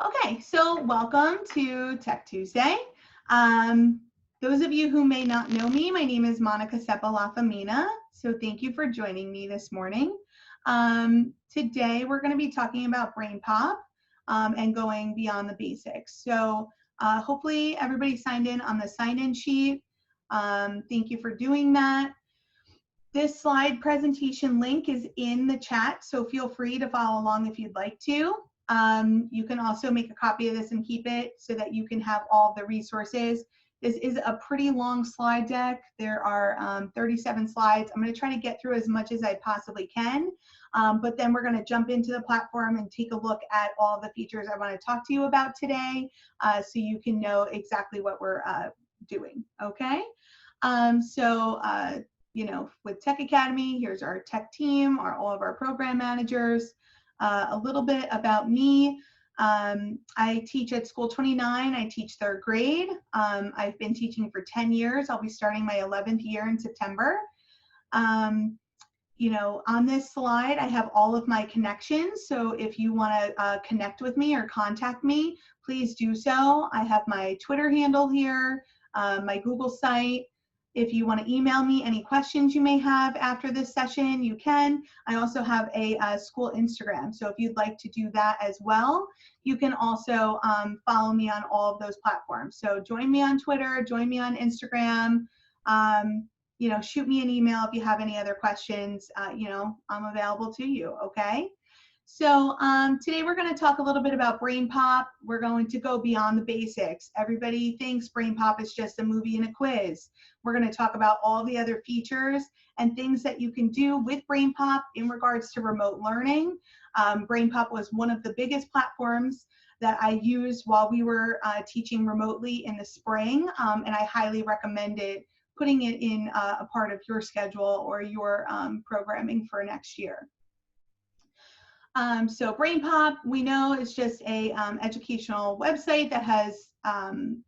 Okay, so welcome to Tech Tuesday. Those of you who may not know me, my name is Monica SEPA-LAFEMINA, so thank you for joining me this morning. Today we're going to be talking about BrainPOP and going beyond the basics. So hopefully everybody signed in on the sign-in sheet. Thank you for doing that. This slide presentation link is in the chat, so feel free to follow along if you'd like to. You can also make a copy of this and keep it so that you can have all the resources. This is a pretty long slide deck. There are 37 slides. I'm going to try to get through as much as I possibly can, but then we're going to jump into the platform and take a look at all the features I want to talk to you about today so you can know exactly what we're doing, okay? You know, with Tech Academy, here's our tech team, all of our program managers. A little bit about me. I teach at School 29. I teach third grade. I've been teaching for 10 years. I'll be starting my 11th year in September. You know, on this slide, I have all of my connections. So if you want to connect with me or contact me, please do so. I have my Twitter handle here, my Google site. If you want to email me any questions you may have after this session, you can. I also have a school Instagram, so if you'd like to do that as well, you can also follow me on all of those platforms. So join me on Twitter, join me on Instagram, you know, shoot me an email if you have any other questions. You know, I'm available to you, okay? So today we're going to talk a little bit about BrainPOP. We're going to go beyond the basics. Everybody thinks BrainPOP is just a movie and a quiz. We're going to talk about all the other features and things that you can do with BrainPOP in regards to remote learning. BrainPOP was one of the biggest platforms that I used while we were teaching remotely in the spring, and I highly recommend it, putting it in a part of your schedule or your programming for next year. So BrainPOP, we know, is just a educational website that has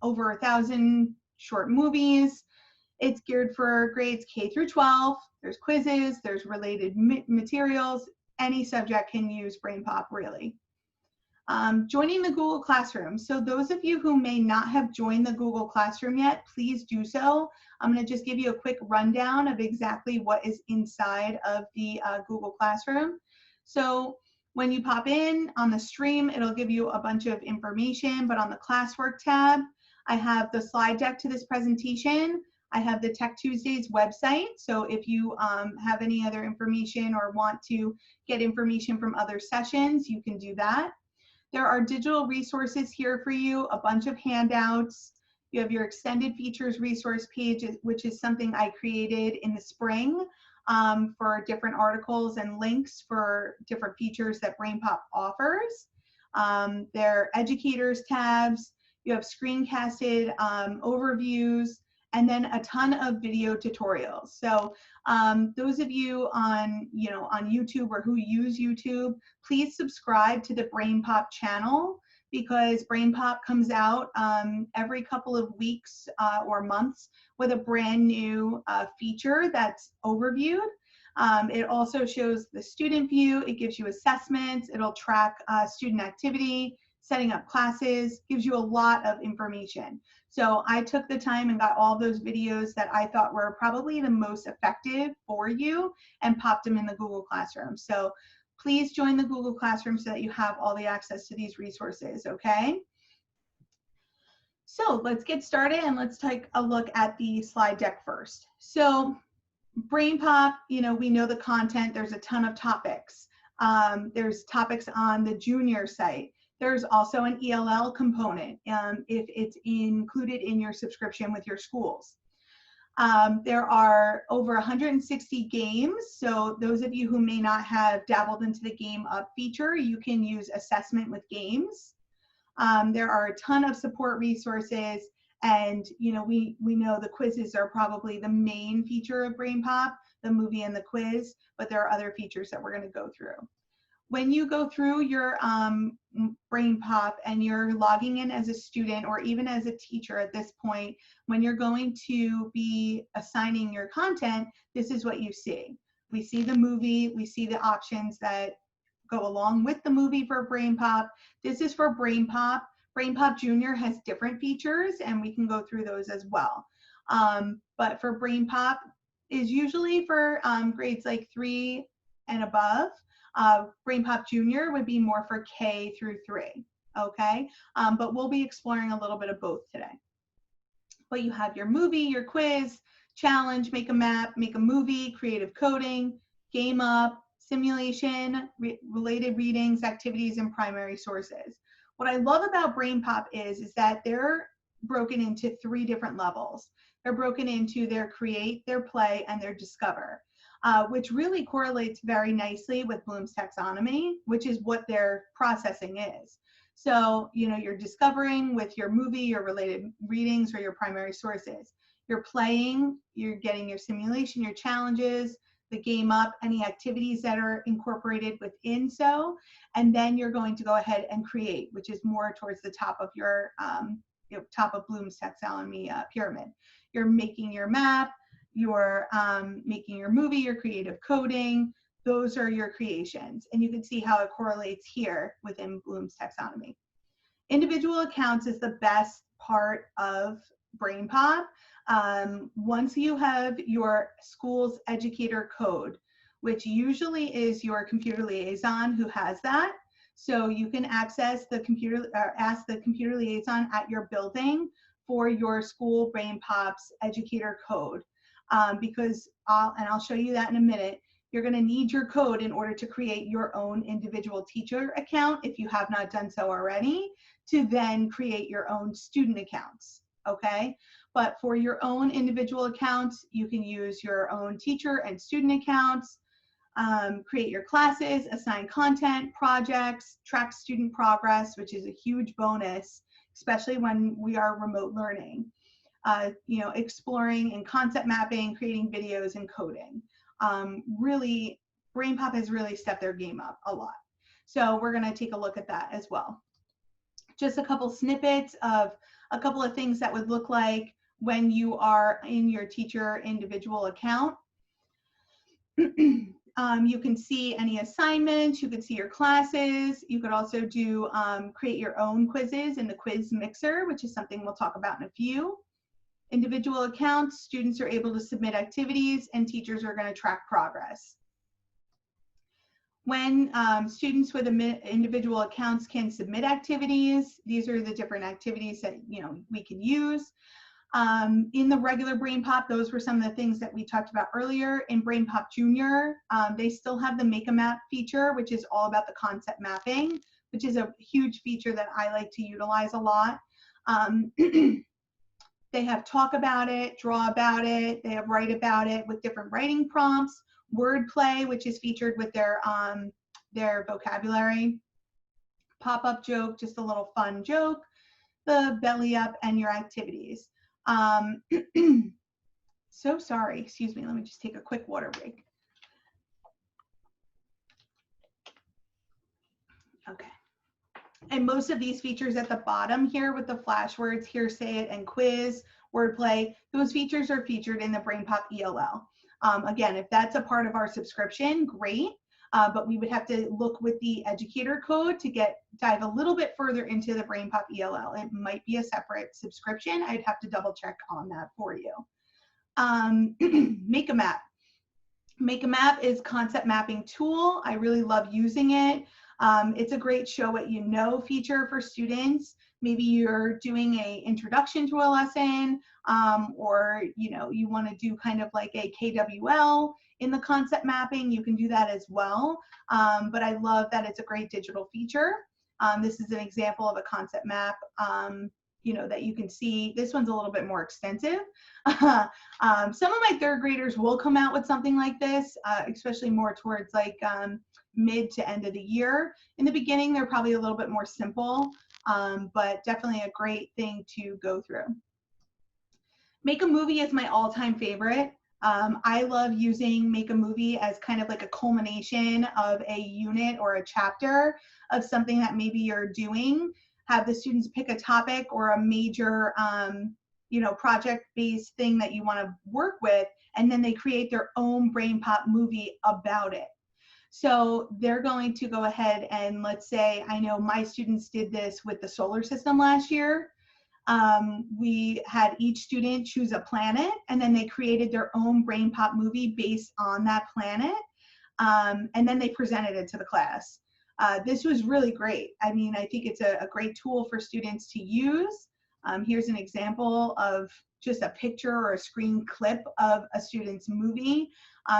over 1,000 short movies. It's geared for grades K through 12. There's quizzes, there's related materials. Any subject can use BrainPOP, really. Joining the Google Classroom. So those of you who may not have joined the Google Classroom yet, please do so. I'm going to just give you a quick rundown of exactly what is inside of the Google Classroom. So when you pop in on the stream, it'll give you a bunch of information, but on the classwork tab, I have the slide deck to this presentation. I have the Tech Tuesdays website. So if you have any other information or want to get information from other sessions, you can do that. There are digital resources here for you, a bunch of handouts. You have your extended features resource page, which is something I created in the spring. For different articles and links for different features that BrainPOP offers. There are educators tabs, you have screencasted overviews, and then a ton of video tutorials. So those of you on, on YouTube or who use YouTube, please subscribe to the BrainPOP channel, because BrainPOP comes out every couple of weeks or months with a brand new feature that's overviewed. It also shows the student view. It gives you assessments. It'll track student activity, setting up classes, gives you a lot of information. So I took the time and got all those videos that I thought were probably the most effective for you and popped them in the Google Classroom. So please join the Google Classroom so that you have all the access to these resources, okay? So let's get started and let's take a look at the slide deck first. So BrainPOP, we know the content. There's a ton of topics. There's topics on the junior site. There's also an ELL component if it's included in your subscription with your schools. There are over 160 games, so those of you who may not have dabbled into the Game Up feature, you can use assessment with games. There are a ton of support resources, and we know the quizzes are probably the main feature of BrainPOP, the movie and the quiz, but there are other features that we're going to go through. When you go through your BrainPOP and you're logging in as a student or even as a teacher at this point, when you're going to be assigning your content, this is what you see. We see the movie, we see the options that go along with the movie for BrainPOP. This is for BrainPOP. BrainPOP Junior has different features, and we can go through those as well. But for BrainPOP is usually for grades like 3 and above. BrainPOP Junior would be more for K through 3, okay? But we'll be exploring a little bit of both today. But you have your movie, your quiz, challenge, make a map, make a movie, creative coding, game up, simulation, related readings, activities, and primary sources. What I love about BrainPOP is that they're broken into 3 different levels. They're broken into their create, their play, and their discover, which really correlates very nicely with Bloom's taxonomy, which is what their processing is. So, you know, you're discovering with your movie, your related readings, or your primary sources. You're playing, you're getting your simulation, your challenges, the game up, any activities that are incorporated within so, and then you're going to go ahead and create, which is more towards the top of your top of Bloom's taxonomy pyramid. You're making your map, you're making your movie, your creative coding. Those are your creations, and you can see how it correlates here within Bloom's taxonomy. Individual accounts is the best part of BrainPOP. Once you have your school's educator code, which usually is your computer liaison who has that, so you can access the computer or ask the computer liaison at your building for your school BrainPOP's educator code, because I'll show you that in a minute. You're going to need your code in order to create your own individual teacher account if you have not done so already, to then create your own student accounts, okay? But for your own individual accounts, you can use your own teacher and student accounts, create your classes, assign content, projects, track student progress, which is a huge bonus, especially when we are remote learning, you know, exploring and concept mapping, creating videos and coding. Really, BrainPOP has really stepped their game up a lot. So we're going to take a look at that as well. Just a couple snippets of a couple of things that would look like when you are in your teacher individual account. You can see any assignments, you can see your classes. You could also do create your own quizzes in the quiz mixer, which is something we'll talk about in a few. Individual accounts, students are able to submit activities and teachers are going to track progress. When students with individual accounts can submit activities, these are the different activities that, you know, we can use. In the regular BrainPOP, those were some of the things that we talked about earlier. In BrainPOP Junior, they still have the Make a Map feature, which is all about the concept mapping, which is a huge feature that I like to utilize a lot. They have talk about it, draw about it, they have write about it with different writing prompts, wordplay, which is featured with their vocabulary, pop-up joke, just a little fun joke, the belly up, and your activities. So sorry, excuse me, let me just take a quick water break. Okay. And most of these features at the bottom here with the flash words, here, say it, and quiz, wordplay, those features are featured in the BrainPOP ELL. Again, if that's a part of our subscription, great. But we would have to look with the educator code to dive a little bit further into the BrainPOP ELL. It might be a separate subscription. I'd have to double check on that for you. Make a Map. Make a Map is concept mapping tool. I really love using it. It's a great show what you know feature for students. Maybe you're doing a introduction to a lesson, or you know, you want to do kind of like a KWL in the concept mapping. You can do that as well. But I love that it's a great digital feature. This is an example of a concept map, you know, that you can see. This one's a little bit more extensive. Some of my third graders will come out with something like this, especially more towards like mid to end of the year. In the beginning, they're probably a little bit more simple, but definitely a great thing to go through. Make a Movie is my all-time favorite. I love using Make a Movie as kind of like a culmination of a unit or a chapter of something that maybe you're doing. Have the students pick a topic or a major you know, project-based thing that you want to work with, and then they create their own BrainPOP movie about it. So they're going to go ahead and, let's say, I know my students did this with the solar system last year. We had each student choose a planet, and then they created their own BrainPOP movie based on that planet. And then they presented it to the class. This was really great. I mean, I think it's a great tool for students to use. Here's an example of just a picture or a screen clip of a student's movie.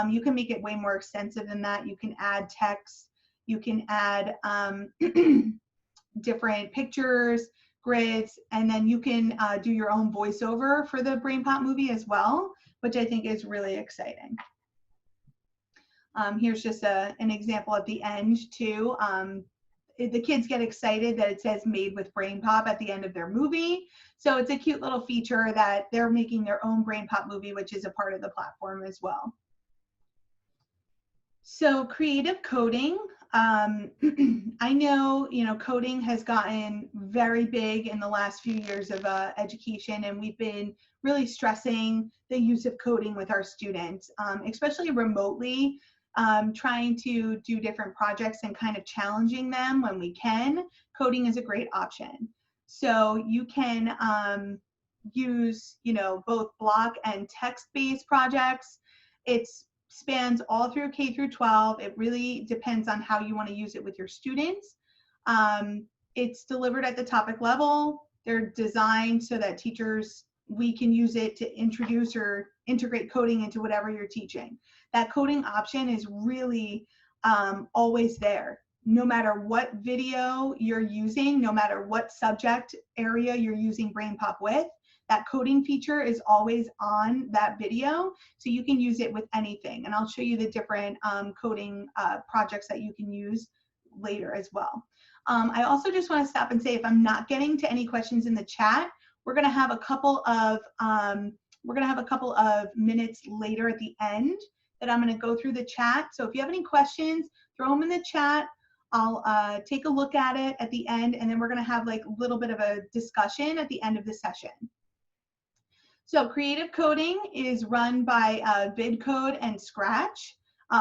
You can make it way more extensive than that. You can add text. You can add different pictures, grids, and then you can do your own voiceover for the BrainPOP movie as well, which I think is really exciting. Here's just an example at the end too. The kids get excited that it says made with BrainPOP at the end of their movie. So it's a cute little feature that they're making their own BrainPOP movie, which is a part of the platform as well. So creative coding. I know, coding has gotten very big in the last few years of education, and we've been really stressing the use of coding with our students, especially remotely. Trying to do different projects and kind of challenging them when we can. Coding is a great option. So you can use, both block and text-based projects. It spans all through K through 12. It really depends on how you want to use it with your students. It's delivered at the topic level. They're designed so that we can use it to introduce or integrate coding into whatever you're teaching. That coding option is really always there. No matter what video you're using, no matter what subject area you're using BrainPOP with, that coding feature is always on that video, so you can use it with anything. And I'll show you the different coding projects that you can use later as well. I also just want to stop and say, if I'm not getting to any questions in the chat, we're going to have a couple of minutes later at the end that I'm going to go through the chat. So if you have any questions, throw them in the chat. I'll take a look at it at the end, and then we're going to have like a little bit of a discussion at the end of the session. So creative coding is run by VidCode and Scratch,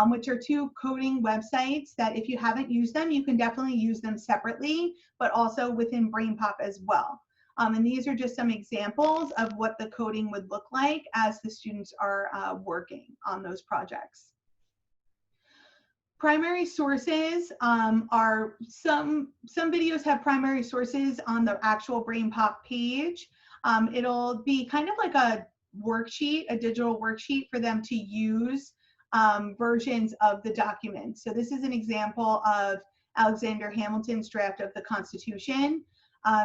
which are two coding websites that if you haven't used them, you can definitely use them separately, but also within BrainPOP as well. And these are just some examples of what the coding would look like as the students are working on those projects. Primary sources are some videos have primary sources on the actual BrainPOP page. It'll be kind of like a worksheet, a digital worksheet for them to use versions of the document. So this is an example of Alexander Hamilton's draft of the Constitution.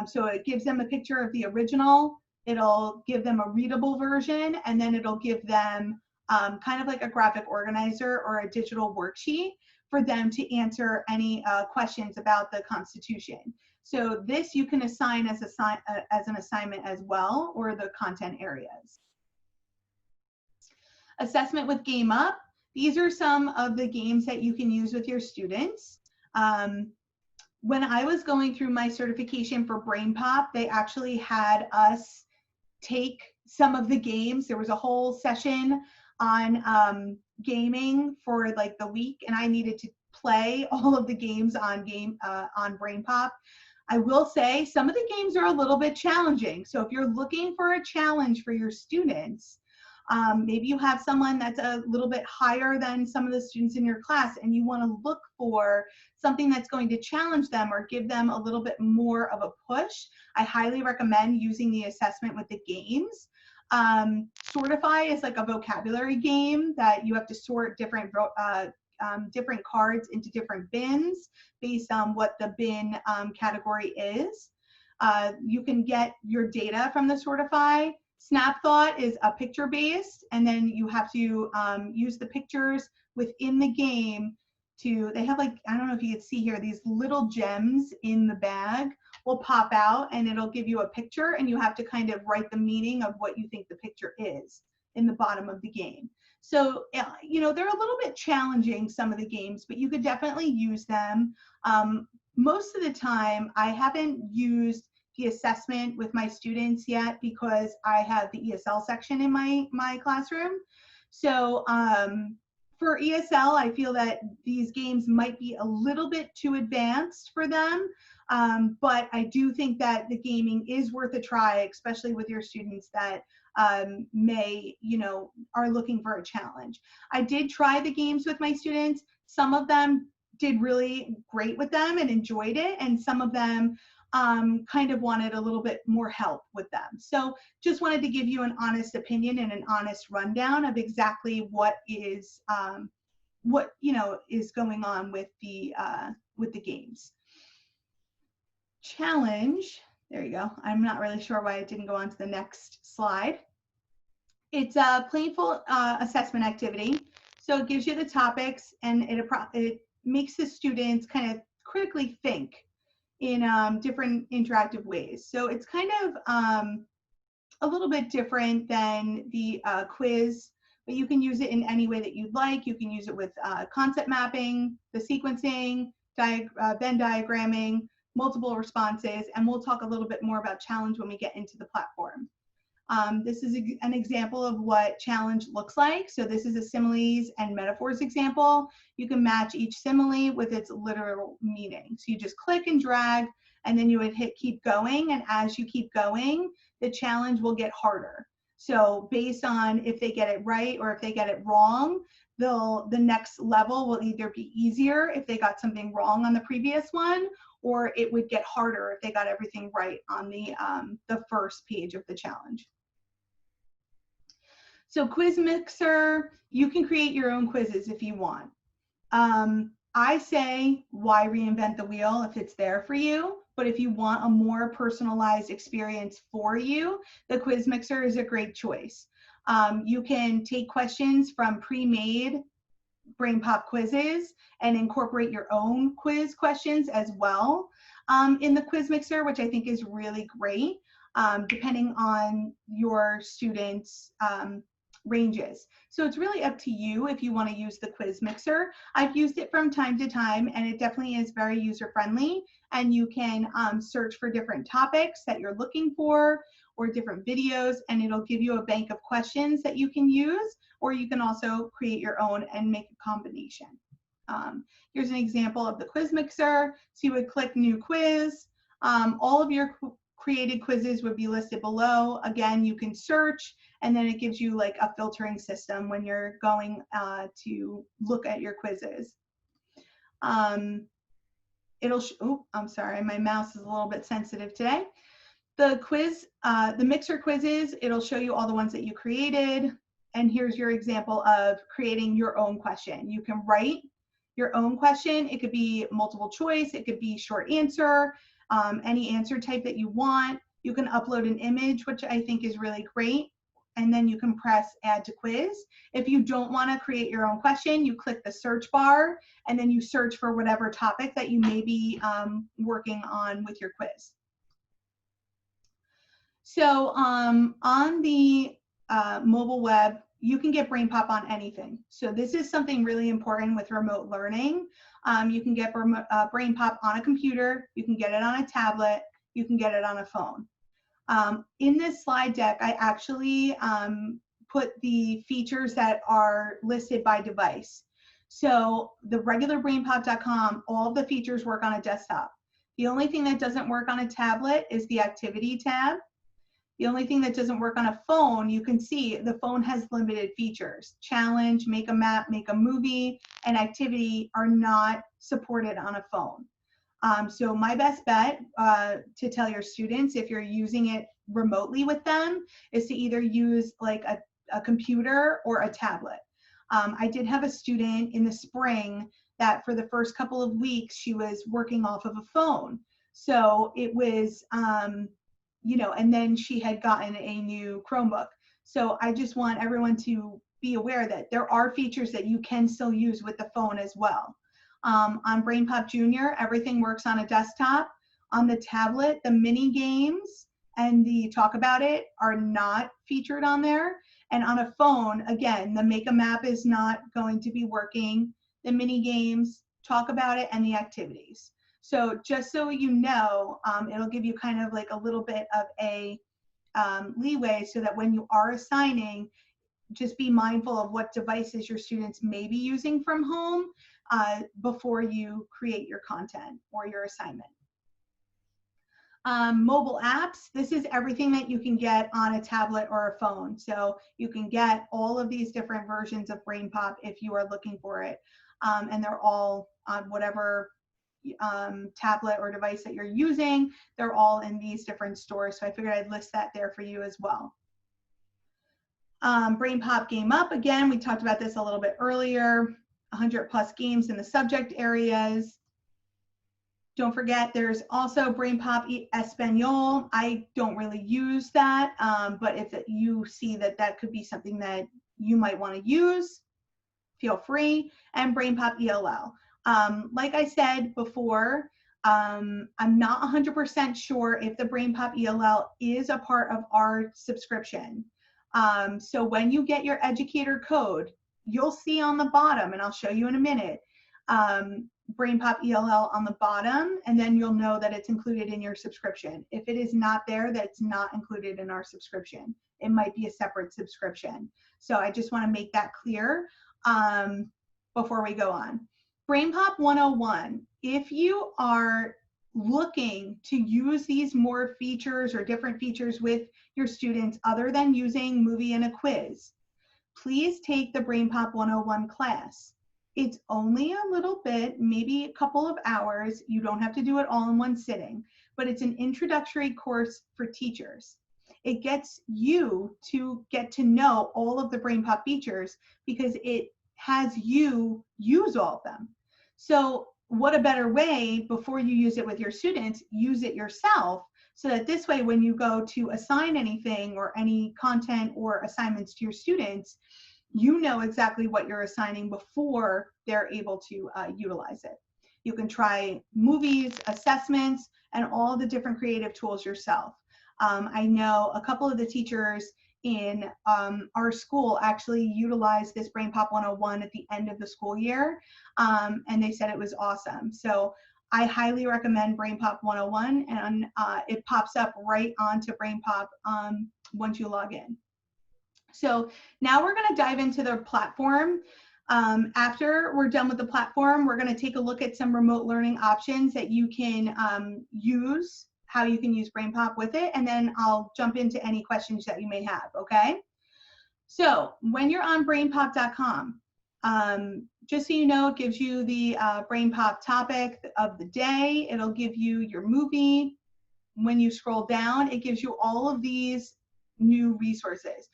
So it gives them a picture of the original, it'll give them a readable version, and then it'll give them kind of like a graphic organizer or a digital worksheet for them to answer any questions about the Constitution. So this you can assign as an assignment as well, or the content areas. Assessment with Game Up. These are some of the games that you can use with your students. When I was going through my certification for BrainPOP, they actually had us take some of the games. There was a whole session on gaming for like the week, and I needed to play all of the games on BrainPOP. I will say some of the games are a little bit challenging. So if you're looking for a challenge for your students, maybe you have someone that's a little bit higher than some of the students in your class, and you want to look for something that's going to challenge them or give them a little bit more of a push, I highly recommend using the assessment with the games. Sortify is like a vocabulary game that you have to sort different cards into different bins based on what the bin category is. You can get your data from the Sortify. Snapthought is a picture based, and then you have to use the pictures within the game to, they have like, I don't know if you can see here, these little gems in the bag will pop out and it'll give you a picture, and you have to kind of write the meaning of what you think the picture is in the bottom of the game. So, you know, they're a little bit challenging, some of the games, but you could definitely use them. Most of the time, I haven't used the assessment with my students yet because I have the ESL section in my classroom. So For ESL, I feel that these games might be a little bit too advanced for them, but I do think that the gaming is worth a try, especially with your students that may, are looking for a challenge. I did try the games with my students. Some of them did really great with them and enjoyed it, and some of them kind of wanted a little bit more help with them. So just wanted to give you an honest opinion and an honest rundown of exactly what is going on with the games. Challenge, there you go. I'm not really sure why it didn't go on to the next slide. It's a playful assessment activity. So it gives you the topics, and it makes the students kind of critically think in different interactive ways. So it's kind of a little bit different than the quiz, but you can use it in any way that you'd like. You can use it with concept mapping, the sequencing, Venn diagramming, multiple responses, and we'll talk a little bit more about challenge when we get into the platform. This is an example of what challenge looks like. So this is a similes and metaphors example. You can match each simile with its literal meaning. So you just click and drag, and then you would hit keep going. And as you keep going, the challenge will get harder. So based on if they get it right or if they get it wrong, the next level will either be easier if they got something wrong on the previous one, or it would get harder if they got everything right on the first page of the challenge. So Quiz Mixer, you can create your own quizzes if you want. I say, why reinvent the wheel if it's there for you? But if you want a more personalized experience for you, the Quiz Mixer is a great choice. You can take questions from pre-made BrainPOP quizzes and incorporate your own quiz questions as well in the Quiz Mixer, which I think is really great, depending on your students' ranges. So it's really up to you if you want to use the Quiz Mixer. I've used it from time to time, and it definitely is very user-friendly, and you can search for different topics that you're looking for or different videos, and it'll give you a bank of questions that you can use, or you can also create your own and make a combination. Here's an example of the Quiz Mixer. So you would click New Quiz. All of your created quizzes would be listed below. Again, you can search, and then it gives you like a filtering system when you're going to look at your quizzes. I'm sorry, my mouse is a little bit sensitive today. The Mixer quizzes, it'll show you all the ones that you created. And here's your example of creating your own question. You can write your own question. It could be multiple choice. It could be short answer, any answer type that you want. You can upload an image, which I think is really great. And then you can press add to quiz. If you don't want to create your own question, you click the search bar, and then you search for whatever topic that you may be working on with your quiz. So on the mobile web, you can get BrainPOP on anything. So this is something really important with remote learning. You can get BrainPOP on a computer, you can get it on a tablet, you can get it on a phone. In this slide deck, I actually put the features that are listed by device. So the regular BrainPOP.com, all of the features work on a desktop. The only thing that doesn't work on a tablet is the activity tab. The only thing that doesn't work on a phone, you can see the phone has limited features. Challenge, make a map, make a movie, and activity are not supported on a phone. So my best bet to tell your students if you're using it remotely with them is to either use like a computer or a tablet. I did have a student in the spring that for the first couple of weeks, she was working off of a phone. So it was, and then she had gotten a new Chromebook. So I just want everyone to be aware that there are features that you can still use with the phone as well. On BrainPOP Junior, everything works on a desktop. On the tablet, the mini games and the talk about it are not featured on there. And on a phone, again, the make a map is not going to be working. The mini games, talk about it, and the activities. So just so you know, it'll give you kind of like a little bit of a leeway so that when you are assigning, just be mindful of what devices your students may be using from home before you create your content or your assignment. Mobile apps, this is everything that you can get on a tablet or a phone. So you can get all of these different versions of BrainPOP if you are looking for it. And they're all on whatever tablet or device that you're using. They're all in these different stores. So I figured I'd list that there for you as well. BrainPOP Game Up, again, we talked about this a little bit earlier, 100+ games in the subject areas. Don't forget, there's also BrainPOP Espanol. I don't really use that, but if you see that that could be something that you might want to use, feel free. And BrainPOP ELL. Like I said before, I'm not 100% sure if the BrainPOP ELL is a part of our subscription. So when you get your educator code, you'll see on the bottom, and I'll show you in a minute, BrainPOP ELL on the bottom, and then you'll know that it's included in your subscription. If it is not there, that's not included in our subscription. It might be a separate subscription. So I just want to make that clear before we go on. BrainPOP 101, if you are looking to use these more features or different features with your students other than using movie and a quiz, please take the BrainPOP 101 class. It's only a little bit, maybe a couple of hours. You don't have to do it all in one sitting, but it's an introductory course for teachers. It gets you to get to know all of the BrainPOP features because it has you use all of them. So what a better way, before you use it with your students, use it yourself, so that this way when you go to assign anything or any content or assignments to your students, you know exactly what you're assigning before they're able to utilize it. You can try movies, assessments, and all the different creative tools yourself. I know a couple of the teachers in our school actually utilized this BrainPOP 101 at the end of the school year, and they said it was awesome. So I highly recommend BrainPOP 101, and it pops up right onto BrainPOP once you log in. So now we're going to dive into the platform. After we're done with the platform, we're going to take a look at some remote learning options that you can use, how you can use BrainPOP with it, and then I'll jump into any questions that you may have, okay? So when you're on brainpop.com, just so you know, it gives you the BrainPOP topic of the day. It'll give you your movie. When you scroll down, it gives you all of these new resources.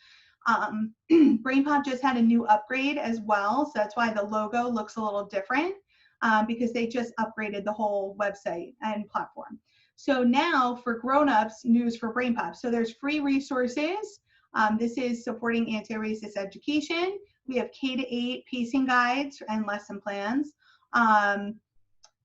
BrainPOP just had a new upgrade as well, so that's why the logo looks a little different, because they just upgraded the whole website and platform. So now for grown-ups, news for BrainPOP. So there's free resources. This is supporting anti-racist education. We have K-8 pacing guides and lesson plans.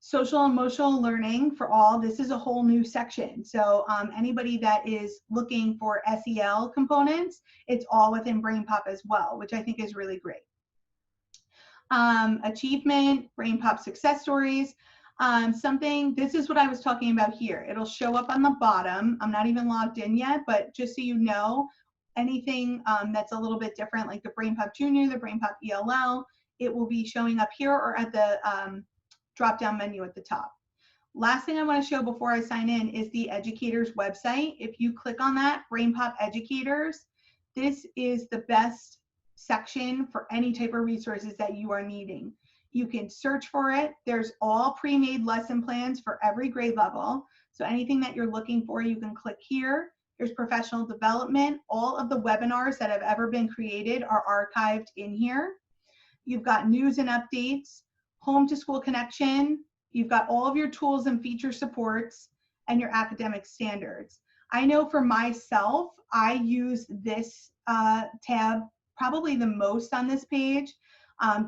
Social emotional learning for all. This is a whole new section. So anybody that is looking for SEL components, it's all within BrainPOP as well, which I think is really great. Achievement, BrainPOP success stories. This is what I was talking about here. It'll show up on the bottom. I'm not even logged in yet, but just so you know, anything that's a little bit different, like the BrainPOP Junior, the BrainPOP ELL, it will be showing up here or at the drop-down menu at the top. Last thing I want to show before I sign in is the educators website. If you click on that, BrainPOP Educators, this is the best section for any type of resources that you are needing. You can search for it. There's all pre-made lesson plans for every grade level. So anything that you're looking for, you can click here. There's professional development. All of the webinars that have ever been created are archived in here. You've got news and updates, home to school connection. You've got all of your tools and feature supports and your academic standards. I know for myself, I use this tab probably the most on this page,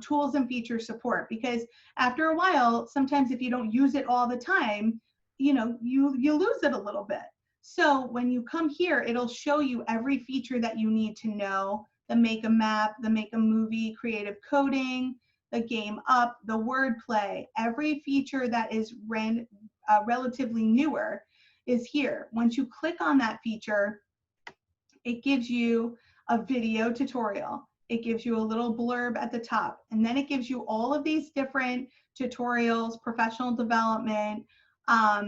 tools and feature support, because after a while, sometimes if you don't use it all the time, you know, you lose it a little bit. So when you come here, it'll show you every feature that you need to know, the make a map, the make a movie, creative coding, the game up, the wordplay, every feature that is relatively newer is here. Once you click on that feature, it gives you a video tutorial. it gives you a little blurb at the top, and then it gives you all of these different tutorials, professional development,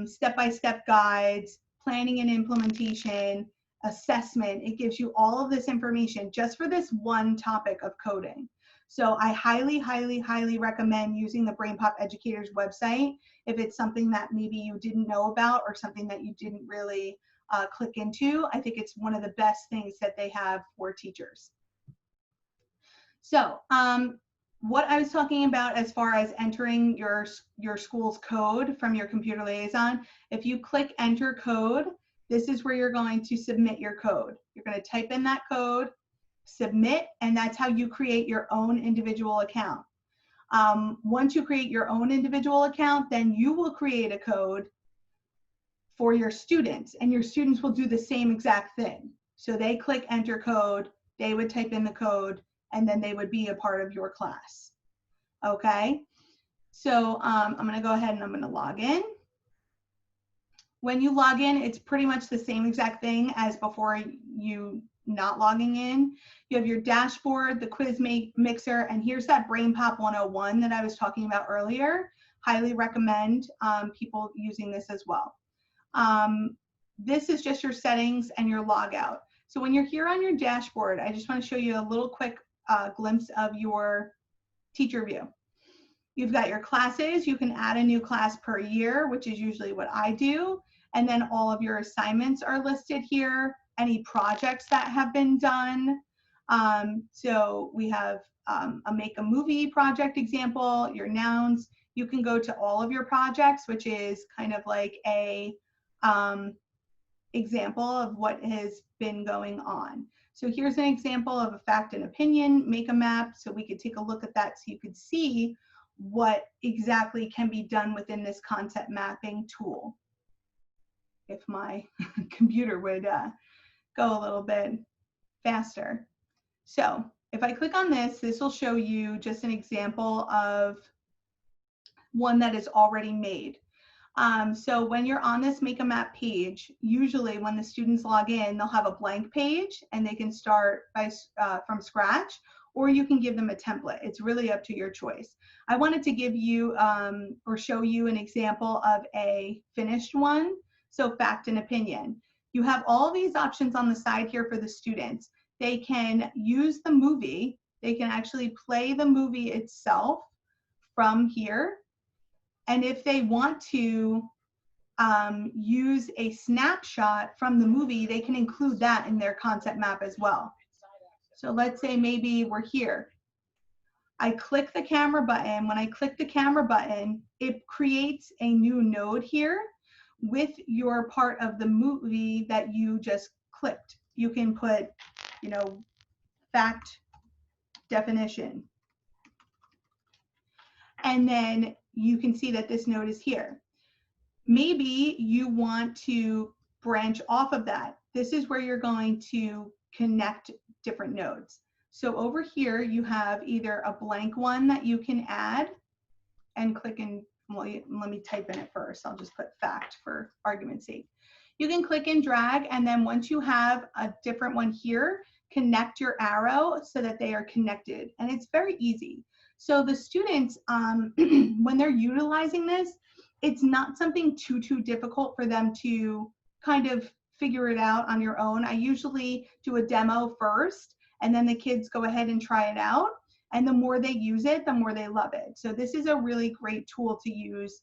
step-by-step guides, planning and implementation, assessment. It gives you all of this information just for this one topic of coding. So I highly, highly, highly recommend using the BrainPOP Educators website if it's something that maybe you didn't know about or something that you didn't really click into. I think it's one of the best things that they have for teachers. So what I was talking about as far as entering your school's code from your computer liaison, if you click enter code, this is where you're going to submit your code. You're going to type in that code, submit, and that's how you create your own individual account. Once you create your own individual account, then you will create a code for your students, and your students will do the same exact thing. So they click enter code, they would type in the code, and then they would be a part of your class. Okay, so I'm going to go ahead and I'm going to log in. When you log in, it's pretty much the same exact thing as before you not logging in. You have your dashboard, the quiz mixer, and here's that BrainPOP 101 that I was talking about earlier. Highly recommend people using this as well. This is just your settings and your logout. So when you're here on your dashboard, I just want to show you a little quick glimpse of your teacher view. You've got your classes. You can add a new class per year, which is usually what I do. And then all of your assignments are listed here, any projects that have been done. So we have a make a movie project example, your nouns. You can go to all of your projects, which is kind of like a example of what has been going on. So here's an example of a fact and opinion, make a map. So we could take a look at that so you could see what exactly can be done within this concept mapping tool. If my computer would go a little bit faster. So if I click on this, this will show you just an example of one that is already made. So when you're on this Make a Map page, usually when the students log in, they'll have a blank page and they can start from scratch, or you can give them a template. It's really up to your choice. I wanted to give you or show you an example of a finished one. So fact and opinion. You have all these options on the side here for the students. They can use the movie. They can actually play the movie itself from here. And if they want to use a snapshot from the movie, they can include that in their concept map as well. So let's say maybe we're here. I click the camera button. When I click the camera button, it creates a new node here with your part of the movie that you just clicked. You can put, you know, fact definition. And then you can see that this node is here. Maybe you want to branch off of that. This is where you're going to connect different nodes. So over here, you have either a blank one that you can add and click in. Well, let me type in it first. I'll just put fact for argument's sake. You can click and drag, and then once you have a different one here, connect your arrow so that they are connected. And it's very easy. So the students, when they're utilizing this, it's not something too difficult for them to kind of figure it out on your own. I usually do a demo first, and then the kids go ahead and try it out. And the more they use it, the more they love it. So this is a really great tool to use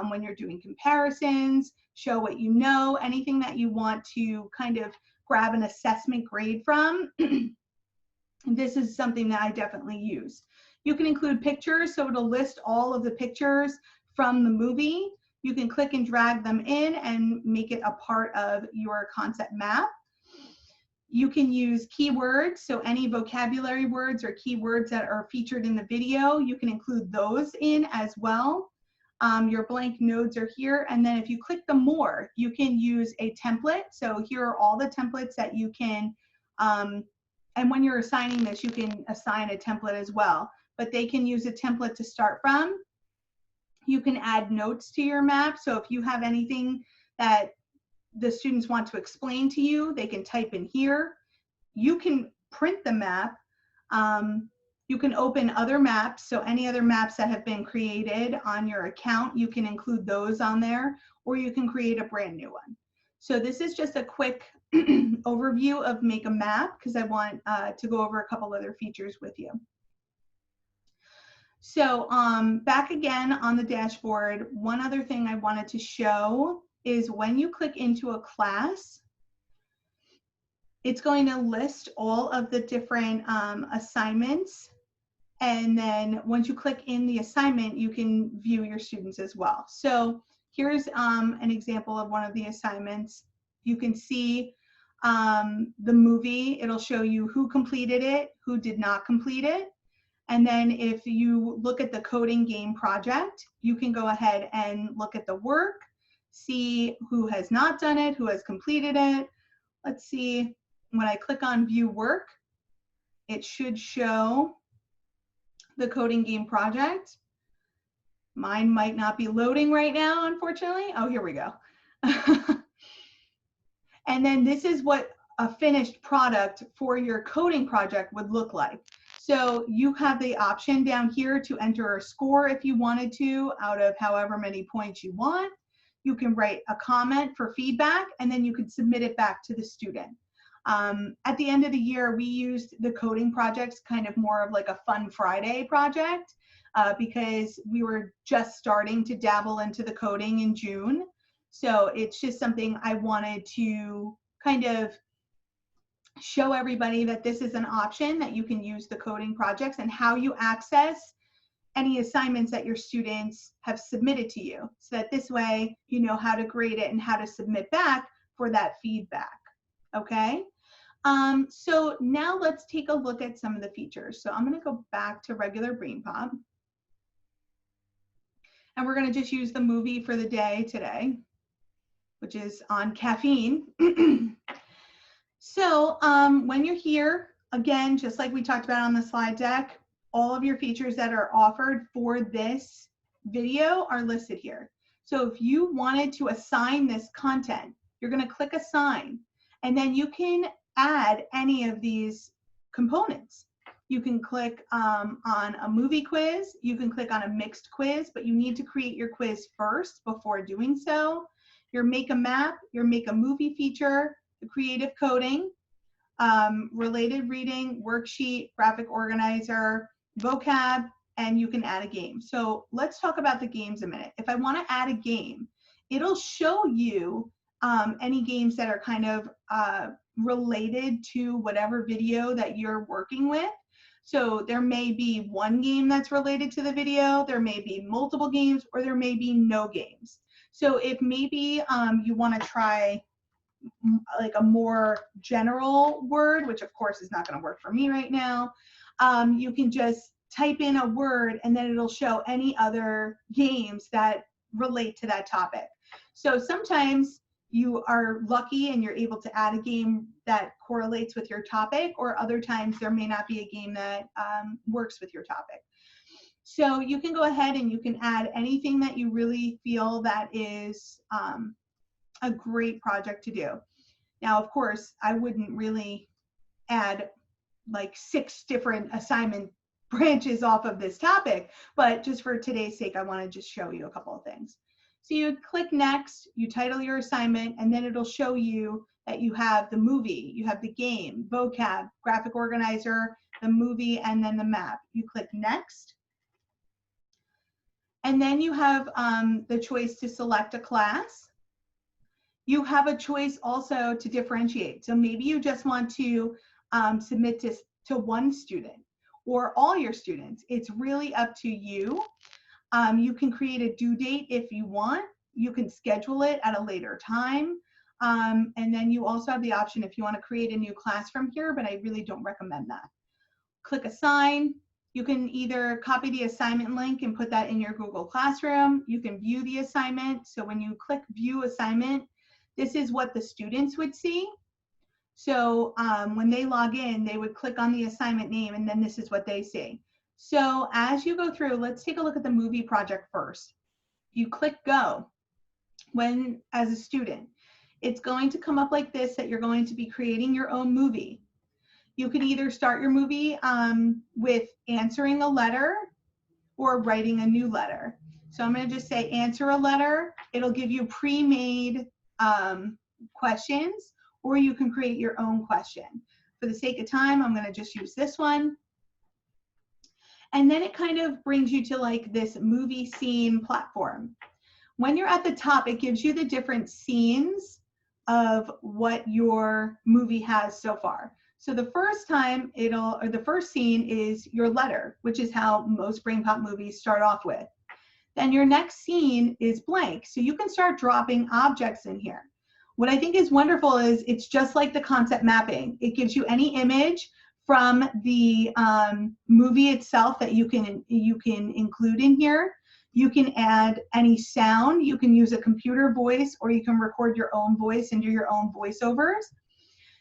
when you're doing comparisons, show what you know, anything that you want to kind of grab an assessment grade from. This is something that I definitely use. You can include pictures, so it'll list all of the pictures from the movie. You can click and drag them in and make it a part of your concept map. You can use keywords, so any vocabulary words or keywords that are featured in the video, you can include those in as well. Your blank nodes are here, and then if you click the more, you can use a template. So here are all the templates that you can, and when you're assigning this, you can assign a template as well, but they can use a template to start from. You can add notes to your map, so if you have anything that the students want to explain to you, they can type in here. You can print the map You can open other maps, so any other maps that have been created on your account, you can include those on there, or you can create a brand new one. So this is just a quick overview of Make a Map, because I want to go over a couple other features with you. So back again on the dashboard, one other thing I wanted to show is when you click into a class, it's going to list all of the different assignments. And then once you click in the assignment, you can view your students as well. So here's an example of one of the assignments. You can see the movie. It'll show you who completed it, who did not complete it. And then if you look at the coding game project, you can go ahead and look at the work, see who has not done it, who has completed it. Let's see, when I click on view work, it should show the coding game project. Mine might not be loading right now, unfortunately. Oh, here we go. And then this is what a finished product for your coding project would look like. So you have the option down here to enter a score if you wanted to, out of however many points you want. You can write a comment for feedback, and then you can submit it back to the student. At the end of the year, we used the coding projects kind of more of like a Fun Friday project because we were just starting to dabble into the coding in June. So it's just something I wanted to kind of show everybody that this is an option that you can use the coding projects and how you access any assignments that your students have submitted to you, so that this way you know how to grade it and how to submit back for that feedback. Okay, so now let's take a look at some of the features. So I'm going to go back to regular BrainPOP, and we're going to just use the movie for the day today, which is on caffeine. So when you're here, again, just like we talked about on the slide deck, all of your features that are offered for this video are listed here. So if you wanted to assign this content, you're going to click assign, and then you can add any of these components. You can click on a movie quiz, you can click on a mixed quiz, but you need to create your quiz first before doing so. Your Make a Map, your Make a Movie feature, the creative coding, related reading, worksheet, graphic organizer, vocab, and you can add a game. So let's talk about the games a minute. If I want to add a game, it'll show you any games that are kind of related to whatever video that you're working with. So there may be one game that's related to the video, there may be multiple games, or there may be no games. So if maybe you want to try like a more general word, which of course is not going to work for me right now, you can just type in a word and then it'll show any other games that relate to that topic. So sometimes you are lucky and you're able to add a game that correlates with your topic, or other times there may not be a game that works with your topic. So you can go ahead and you can add anything that you really feel that is a great project to do. Now, of course, I wouldn't really add like 6 different assignment branches off of this topic, but just for today's sake, I want to just show you a couple of things. So you click next, you title your assignment, and then it'll show you that you have the movie, you have the game, vocab, graphic organizer, the movie, and then the map. You click next. And then you have the choice to select a class. You have a choice also to differentiate. So maybe you just want to submit to one student or all your students. It's really up to you. You can create a due date if you want. You can schedule it at a later time. And then you also have the option if you want to create a new class from here, but I really don't recommend that. Click assign. You can either copy the assignment link and put that in your Google Classroom. You can view the assignment. So when you click view assignment, this is what the students would see. So when they log in, they would click on the assignment name, and then this is what they see. So as you go through, let's take a look at the movie project first. You click go. When, as a student, it's going to come up like this, that you're going to be creating your own movie. You could either start your movie with answering a letter or writing a new letter. So I'm going to just say answer a letter. It'll give you pre-made questions, or you can create your own question. For the sake of time, I'm going to just use this one. And then it kind of brings you to like this movie scene platform. When you're at the top, it gives you the different scenes of what your movie has so far. So the first time the first scene is your letter, which is how most BrainPOP movies start off with. Then your next scene is blank. So you can start dropping objects in here. What I think is wonderful is it's just like the concept mapping. It gives you any image from the movie itself that you can include in here. You can add any sound. You can use a computer voice, or you can record your own voice and do your own voiceovers.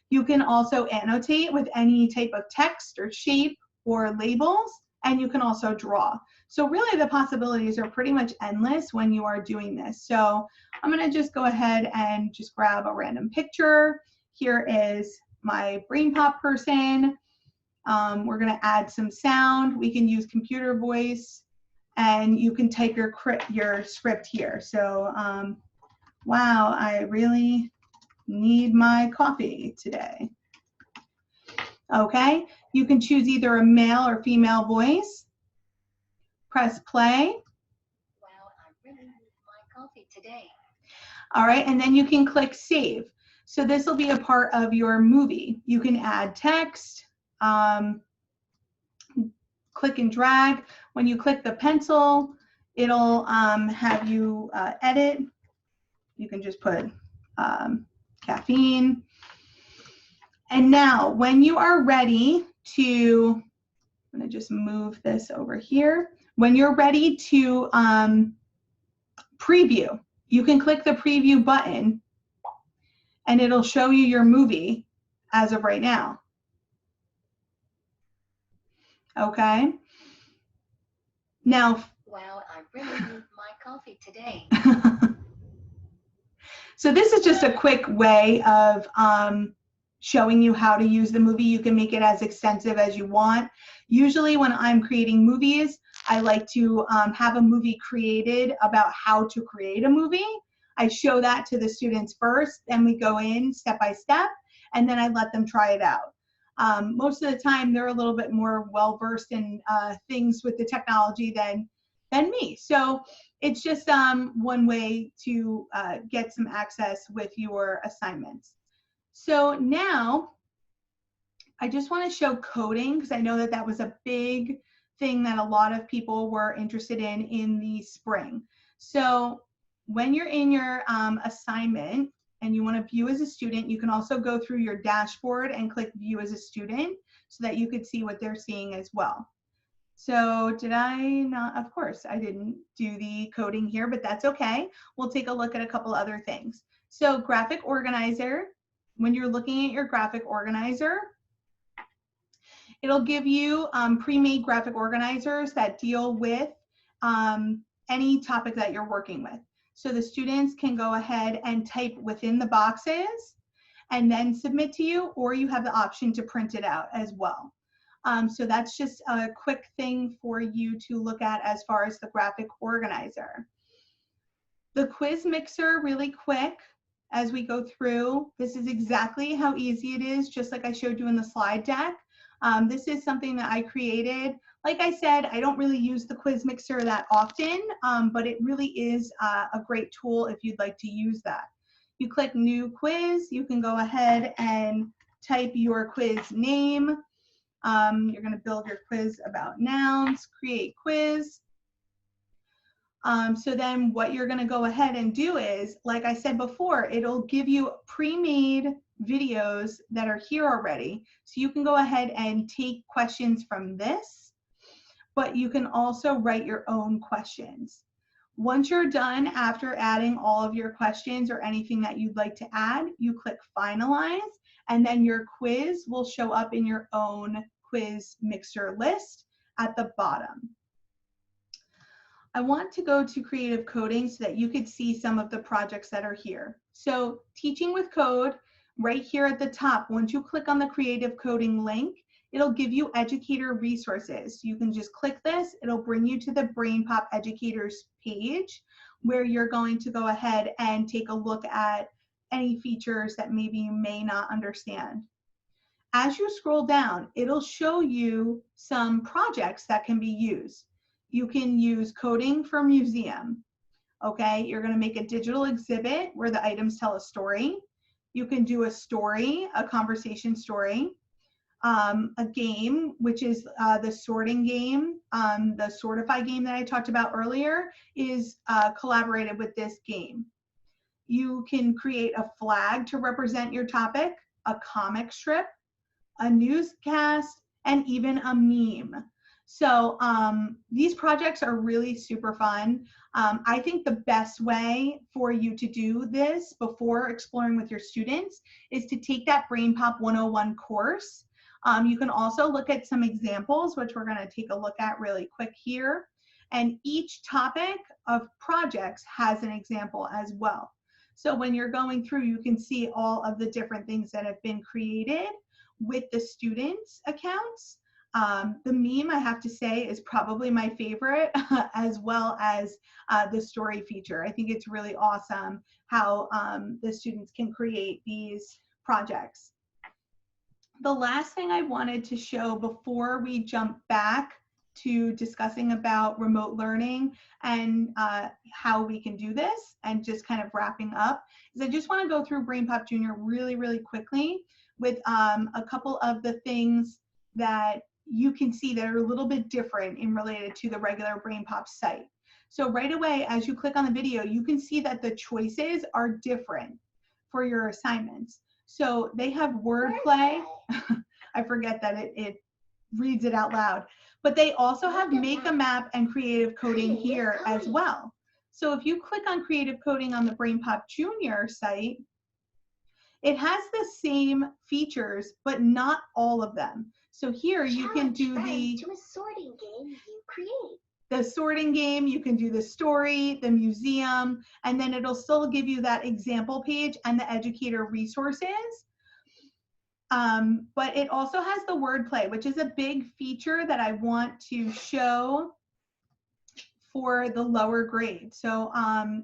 You can also annotate with any type of text or shape or labels, and you can also draw. So really the possibilities are pretty much endless when you are doing this. So I'm going to just go ahead and just grab a random picture. Here is my BrainPOP person. We're going to add some sound. We can use computer voice, and you can type your script here. So wow, I really need my coffee today. Okay, you can choose either a male or female voice. Press play. Wow, I really need my coffee today. All right, and then you can click save. So this will be a part of your movie. You can add text, click and drag. When you click the pencil, it'll have you edit. You can just put caffeine. And now when you are ready to, I'm gonna just move this over here. When you're ready to preview, you can click the preview button and it'll show you your movie as of right now. Okay. Now, wow, I really need my coffee today. So this is just a quick way of showing you how to use the movie. You can make it as extensive as you want. Usually when I'm creating movies, I like to have a movie created about how to create a movie. I show that to the students first, then we go in step by step, and then I let them try it out. Most of the time, they're a little bit more well-versed in things with the technology than me. So it's just one way to get some access with your assignments. So now I just want to show coding, because I know that that was a big thing that a lot of people were interested in the spring. So when you're in your assignment and you want to view as a student, you can also go through your dashboard and click view as a student so that you could see what they're seeing as well. So did I not? Of course, I didn't do the coding here, but that's okay. We'll take a look at a couple other things. So graphic organizer, when you're looking at your graphic organizer, it'll give you pre-made graphic organizers that deal with any topic that you're working with. So the students can go ahead and type within the boxes and then submit to you, or you have the option to print it out as well. So that's just a quick thing for you to look at as far as the graphic organizer. The quiz mixer, really quick as we go through. This is exactly how easy it is, just like I showed you in the slide deck. This is something that I created. Like I said, I don't really use the quiz mixer that often, but it really is a great tool if you'd like to use that. You click new quiz, you can go ahead and type your quiz name. You're going to build your quiz about nouns, create quiz. So then what you're going to go ahead and do is, like I said before, it'll give you pre-made videos that are here already. So you can go ahead and take questions from this, but you can also write your own questions. Once you're done, after adding all of your questions or anything that you'd like to add, you click finalize, and then your quiz will show up in your own quiz mixer list at the bottom. I want to go to creative coding so that you could see some of the projects that are here. So teaching with code, Right here at the top, once you click on the creative coding link, it'll give you educator resources. You can just click this, it'll bring you to the BrainPOP educators page where you're going to go ahead and take a look at any features that maybe you may not understand. As you scroll down, it'll show you some projects that can be used. You can use coding for museum. Okay, you're going to make a digital exhibit where the items tell a story. You can do a story, a conversation story, a game, which is the sorting game. The Sortify game that I talked about earlier is collaborated with this game. You can create a flag to represent your topic, a comic strip, a newscast, and even a meme. So these projects are really super fun. I think the best way for you to do this before exploring with your students is to take that BrainPOP 101 course. You can also look at some examples, which we're going to take a look at really quick here. And each topic of projects has an example as well. So when you're going through, you can see all of the different things that have been created with the students' accounts. The meme, I have to say, is probably my favorite, as well as the story feature. I think it's really awesome how the students can create these projects. The last thing I wanted to show before we jump back to discussing about remote learning and how we can do this and just kind of wrapping up is I just want to go through BrainPOP Junior really, really quickly with a couple of the things that you can see that are a little bit different in related to the regular BrainPOP site. So right away, as you click on the video, you can see that the choices are different for your assignments. So they have wordplay. I forget that it reads it out loud. But they also have Make a Map and Creative Coding here as well. So if you click on Creative Coding on the BrainPOP Junior site, it has the same features, but not all of them. So here you can do the sorting game you create. The sorting game, you can do the story, the museum, and then it'll still give you that example page and the educator resources. But it also has the wordplay, which is a big feature that I want to show for the lower grades. So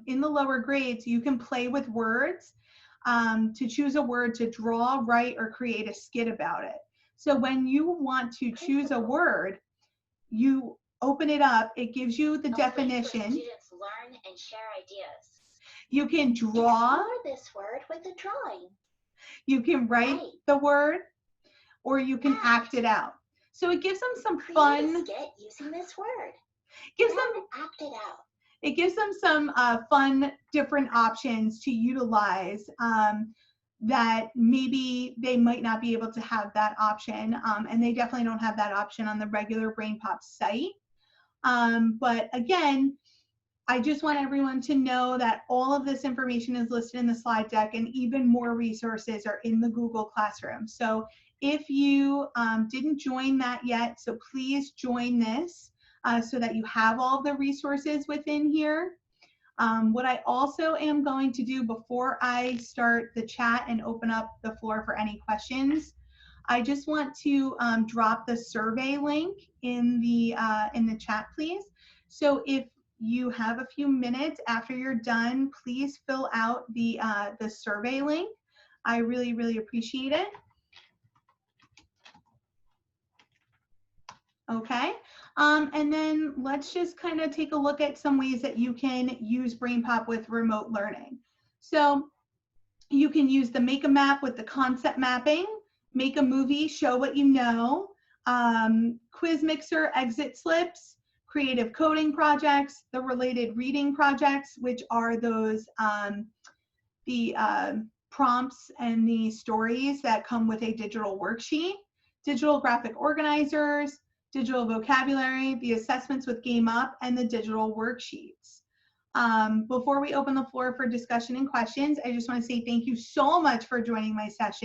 in the lower grades, you can play with words to choose a word to draw, write, or create a skit about it. So when you want to choose a word, you open it up, it gives you the definition. Students learn and share ideas. You can draw. Explore this word with a drawing. You can write the word, or you can act it out. So it gives them some fun. Create a skit using this word. Gives them act it out. It gives them some fun, different options to utilize that maybe they might not be able to have that option, and they definitely don't have that option on the regular BrainPOP site. But again, I just want everyone to know that all of this information is listed in the slide deck, and even more resources are in the Google Classroom. So if you didn't join that yet, so please join this so that you have all the resources within here. What I also am going to do before I start the chat and open up the floor for any questions, I just want to drop the survey link in the chat, please. So if you have a few minutes after you're done, please fill out the survey link. I really, really appreciate it. Okay, and then let's just kind of take a look at some ways that you can use BrainPOP with remote learning. So you can use the Make a Map with the concept mapping, Make a Movie, Show What You Know, Quiz Mixer, Exit Slips, Creative Coding projects, the related reading projects, which are those the prompts and the stories that come with a digital worksheet, digital graphic organizers, digital vocabulary, the assessments with Game Up, and the digital worksheets. Before we open the floor for discussion and questions, I just want to say thank you so much for joining my session.